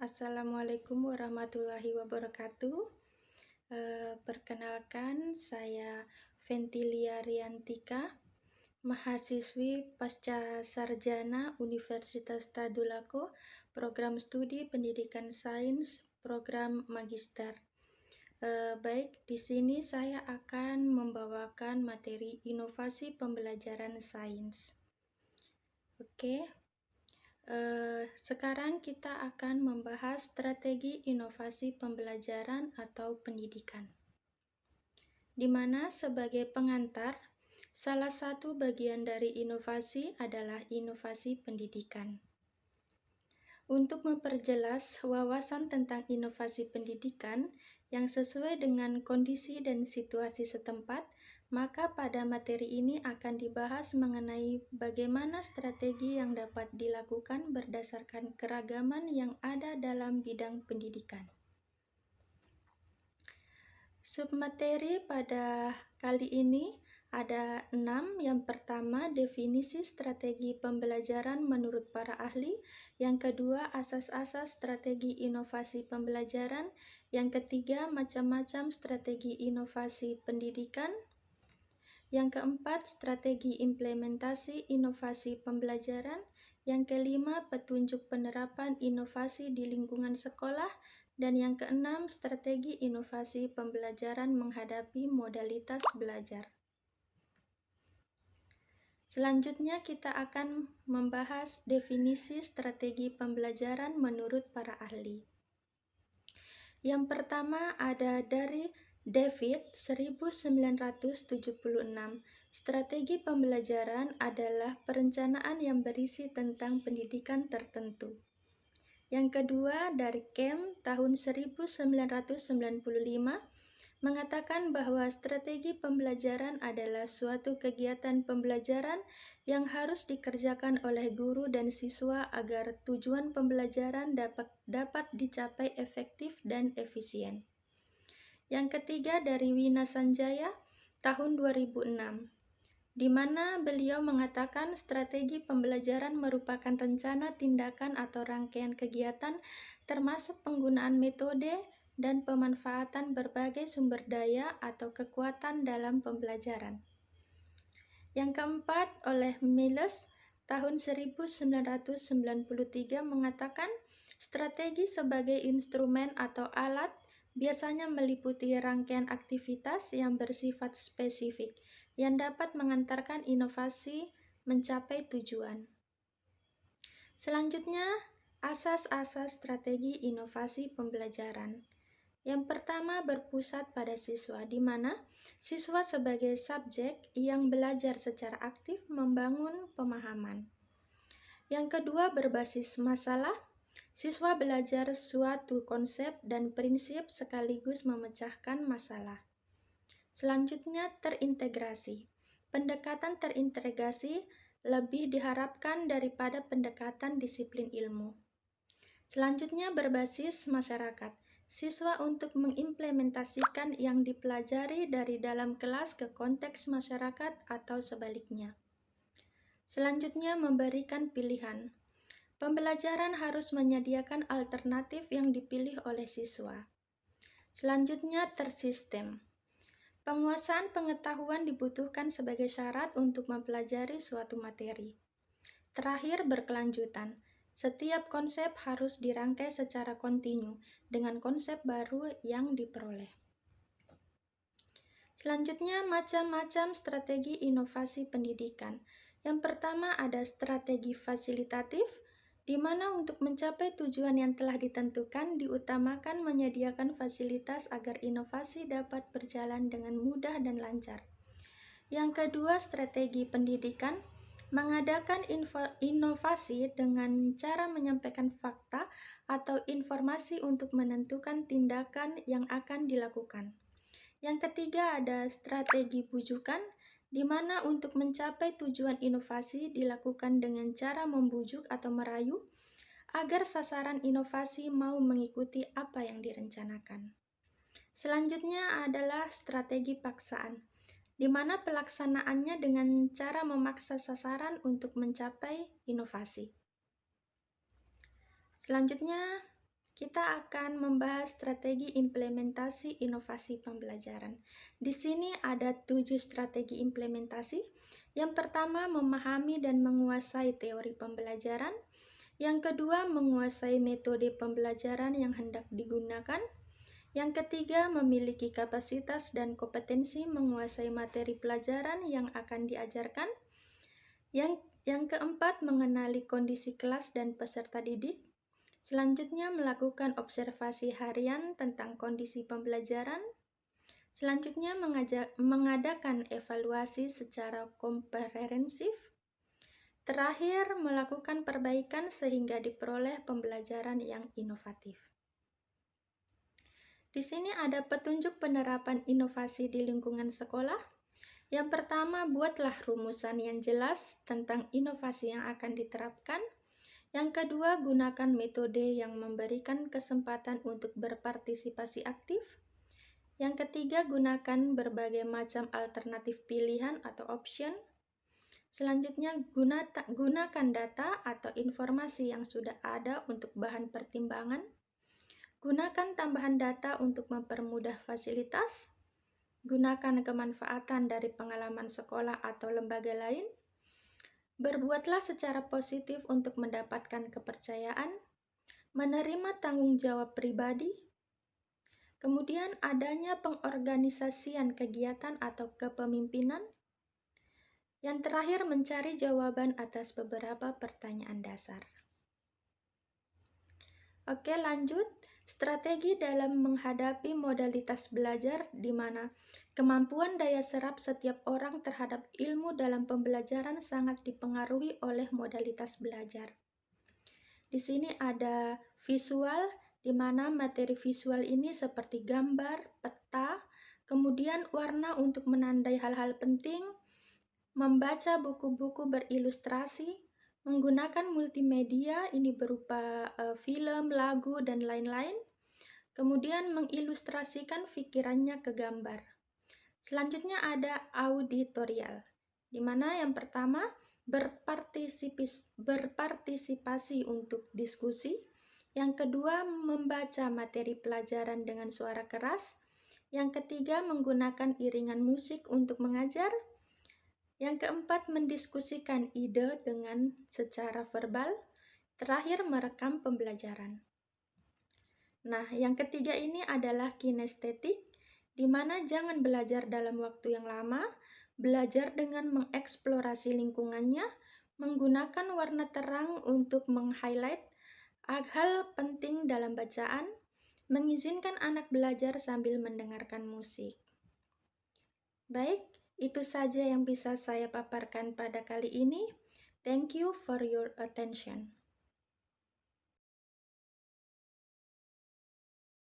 Assalamualaikum warahmatullahi wabarakatuh. Perkenalkan, saya Ventilia Riantika, mahasiswi pasca sarjana Universitas Tadulako, program studi pendidikan sains, program magister. Baik, di sini saya akan membawakan materi inovasi pembelajaran sains. Oke. Sekarang kita akan membahas strategi inovasi pembelajaran atau pendidikan, di mana sebagai pengantar, salah satu bagian dari inovasi adalah inovasi pendidikan. Untuk memperjelas wawasan tentang inovasi pendidikan yang sesuai dengan kondisi dan situasi setempat, maka pada materi ini akan dibahas mengenai bagaimana strategi yang dapat dilakukan berdasarkan keragaman yang ada dalam bidang pendidikan. Submateri pada kali ini ada 6. Yang pertama, definisi strategi pembelajaran menurut para ahli. Yang kedua, asas-asas strategi inovasi pembelajaran. Yang ketiga, macam-macam strategi inovasi pendidikan. Yang keempat, strategi implementasi inovasi pembelajaran. Yang kelima, petunjuk penerapan inovasi di lingkungan sekolah. Dan yang keenam, strategi inovasi pembelajaran menghadapi modalitas belajar. Selanjutnya kita akan membahas definisi strategi pembelajaran menurut para ahli. Yang pertama ada dari David 1976. Strategi pembelajaran adalah perencanaan yang berisi tentang pendidikan tertentu. Yang kedua dari Kemp tahun 1995 mengatakan bahwa strategi pembelajaran adalah suatu kegiatan pembelajaran yang harus dikerjakan oleh guru dan siswa agar tujuan pembelajaran dapat dicapai efektif dan efisien. Yang ketiga dari Wina Sanjaya tahun 2006, di mana beliau mengatakan strategi pembelajaran merupakan rencana tindakan atau rangkaian kegiatan termasuk penggunaan metode dan pemanfaatan berbagai sumber daya atau kekuatan dalam pembelajaran. Yang keempat oleh Miles tahun 1993 mengatakan strategi sebagai instrumen atau alat biasanya meliputi rangkaian aktivitas yang bersifat spesifik yang dapat mengantarkan inovasi mencapai tujuan. Selanjutnya, asas-asas strategi inovasi pembelajaran. Yang pertama berpusat pada siswa, di mana siswa sebagai subjek yang belajar secara aktif membangun pemahaman. Yang kedua berbasis masalah, siswa belajar suatu konsep dan prinsip sekaligus memecahkan masalah. Selanjutnya terintegrasi. Pendekatan terintegrasi lebih diharapkan daripada pendekatan disiplin ilmu. Selanjutnya berbasis masyarakat. Siswa untuk mengimplementasikan yang dipelajari dari dalam kelas ke konteks masyarakat atau sebaliknya. Selanjutnya memberikan pilihan. Pembelajaran harus menyediakan alternatif yang dipilih oleh siswa. Selanjutnya tersistem. Penguasaan pengetahuan dibutuhkan sebagai syarat untuk mempelajari suatu materi. Terakhir berkelanjutan. Setiap konsep harus dirangkai secara kontinu dengan konsep baru yang diperoleh. Selanjutnya, macam-macam strategi inovasi pendidikan. Yang pertama ada strategi fasilitatif, di mana untuk mencapai tujuan yang telah ditentukan diutamakan menyediakan fasilitas agar inovasi dapat berjalan dengan mudah dan lancar. Yang kedua, strategi pendidikan, mengadakan inovasi dengan cara menyampaikan fakta atau informasi untuk menentukan tindakan yang akan dilakukan. Yang ketiga ada strategi bujukan, di mana untuk mencapai tujuan inovasi dilakukan dengan cara membujuk atau merayu agar sasaran inovasi mau mengikuti apa yang direncanakan. Selanjutnya adalah strategi paksaan, di mana pelaksanaannya dengan cara memaksa sasaran untuk mencapai inovasi. Selanjutnya kita akan membahas strategi implementasi inovasi pembelajaran. Di sini ada 7 strategi implementasi. Yang pertama, memahami dan menguasai teori pembelajaran. Yang kedua, menguasai metode pembelajaran yang hendak digunakan. Yang ketiga, memiliki kapasitas dan kompetensi menguasai materi pelajaran yang akan diajarkan. Yang keempat, mengenali kondisi kelas dan peserta didik. Selanjutnya, melakukan observasi harian tentang kondisi pembelajaran. Selanjutnya, mengadakan evaluasi secara komprehensif. Terakhir, melakukan perbaikan sehingga diperoleh pembelajaran yang inovatif. Di sini ada petunjuk penerapan inovasi di lingkungan sekolah. Yang pertama, buatlah rumusan yang jelas tentang inovasi yang akan diterapkan. Yang kedua, gunakan metode yang memberikan kesempatan untuk berpartisipasi aktif. Yang ketiga, gunakan berbagai macam alternatif pilihan atau option. Selanjutnya, gunakan data atau informasi yang sudah ada untuk bahan pertimbangan. Gunakan tambahan data untuk mempermudah fasilitas. Gunakan kemanfaatan dari pengalaman sekolah atau lembaga lain. Berbuatlah secara positif untuk mendapatkan kepercayaan. Menerima tanggung jawab pribadi. Kemudian adanya pengorganisasian kegiatan atau kepemimpinan. Yang terakhir, mencari jawaban atas beberapa pertanyaan dasar. Oke, lanjut. Strategi dalam menghadapi modalitas belajar di mana kemampuan daya serap setiap orang terhadap ilmu dalam pembelajaran sangat dipengaruhi oleh modalitas belajar. Di sini ada visual, di mana materi visual ini seperti gambar, peta, kemudian warna untuk menandai hal-hal penting, membaca buku-buku berilustrasi, menggunakan multimedia, ini berupa film, lagu, dan lain-lain, kemudian mengilustrasikan pikirannya ke gambar. Selanjutnya ada auditorial, di mana yang pertama berpartisipasi untuk diskusi, yang kedua membaca materi pelajaran dengan suara keras, yang ketiga menggunakan iringan musik untuk mengajar, yang keempat, mendiskusikan ide dengan secara verbal. Terakhir, merekam pembelajaran. Nah, yang ketiga ini adalah kinestetik, di mana jangan belajar dalam waktu yang lama, belajar dengan mengeksplorasi lingkungannya, menggunakan warna terang untuk meng-highlight hal penting dalam bacaan, mengizinkan anak belajar sambil mendengarkan musik. Baik, itu saja yang bisa saya paparkan pada kali ini. Thank you for your attention.